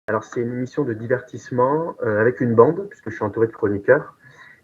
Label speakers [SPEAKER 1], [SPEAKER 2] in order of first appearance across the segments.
[SPEAKER 1] Alors, c'est une émission de divertissement avec une bande, puisque je suis entouré de chroniqueurs.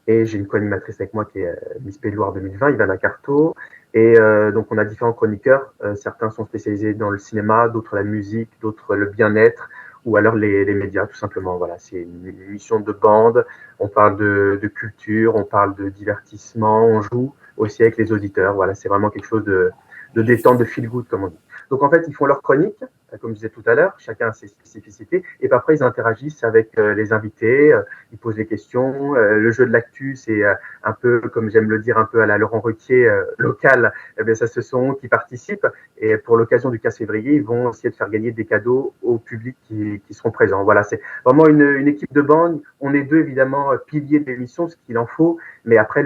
[SPEAKER 1] Et j'ai une co-animatrice avec moi qui est Miss Pays de Loire 2020, Ivana Carto. Et donc, on a différents chroniqueurs. Certains sont spécialisés dans le cinéma, d'autres la musique, d'autres le bien-être, ou alors les médias, tout simplement. Voilà, c'est une émission de bande. On parle de culture, on parle de divertissement, on joue aussi avec les auditeurs. Voilà, c'est vraiment quelque chose de détente, de feel good, comme on dit. Donc, en fait, ils font leur chronique, comme je disais tout à l'heure, chacun a ses spécificités. Et puis après, ils interagissent avec les invités, ils posent des questions. Le jeu de l'actu, c'est un peu, comme j'aime le dire, un peu à la Laurent Ruquier local. Eh bien, ça, ce sont eux qui participent. Et pour l'occasion du 15 février, ils vont essayer de faire gagner des cadeaux au public qui seront présents. Voilà, c'est vraiment une équipe de bande. On est deux, évidemment, piliers de l'émission, ce qu'il en faut. Mais après,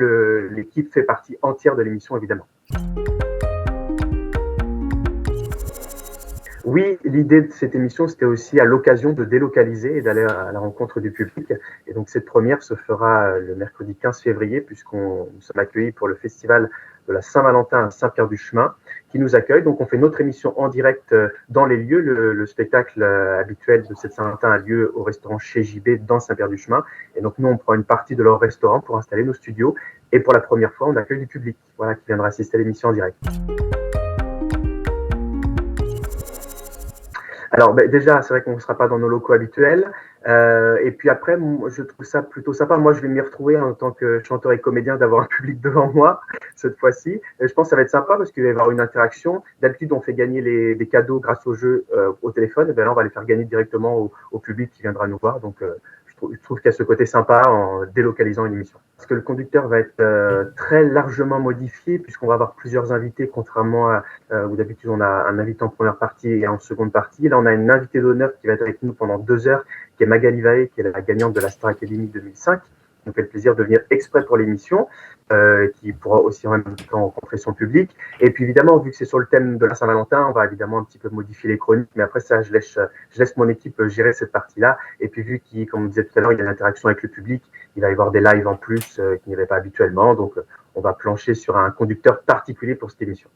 [SPEAKER 1] l'équipe fait partie entière de l'émission, évidemment. Oui, l'idée de cette émission, c'était aussi à l'occasion de délocaliser et d'aller à la rencontre du public. Et donc, cette première se fera le mercredi 15 février, puisqu'on nous sommes accueillis pour le festival de la Saint-Valentin à Saint-Pierre-du-Chemin, qui nous accueille. Donc, on fait notre émission en direct dans les lieux. Le spectacle habituel de cette Saint-Valentin a lieu au restaurant Chez JB dans Saint-Pierre-du-Chemin. Et donc, nous, on prend une partie de leur restaurant pour installer nos studios. Et pour la première fois, on accueille du public, voilà, qui viendra assister à l'émission en direct. Alors déjà, c'est vrai qu'on ne sera pas dans nos locaux habituels. Et puis après, je trouve ça plutôt sympa. Moi, je vais m'y retrouver en tant que chanteur et comédien d'avoir un public devant moi cette fois-ci. Et je pense que ça va être sympa parce qu'il va y avoir une interaction. D'habitude, on fait gagner des cadeaux grâce au jeu au téléphone. Et bien là, on va les faire gagner directement au public qui viendra nous voir. Donc, je trouve qu'il y a ce côté sympa en délocalisant une émission. Parce que le conducteur va être très largement modifié puisqu'on va avoir plusieurs invités, contrairement à où d'habitude on a un invité en première partie et en seconde partie. Là, on a une invitée d'honneur qui va être avec nous pendant 2 heures, qui est Magali Vaé, qui est la gagnante de la Star Academy 2005. Qui nous fait le plaisir de venir exprès pour l'émission, qui pourra aussi en même temps rencontrer son public. Et puis évidemment, vu que c'est sur le thème de la Saint-Valentin, on va évidemment un petit peu modifier les chroniques, mais après ça, je laisse mon équipe gérer cette partie-là. Et puis vu qu'il, comme on disait tout à l'heure, il y a l'interaction avec le public, il va y avoir des lives en plus qu'il n'y avait pas habituellement. Donc, on va plancher sur un conducteur particulier pour cette émission.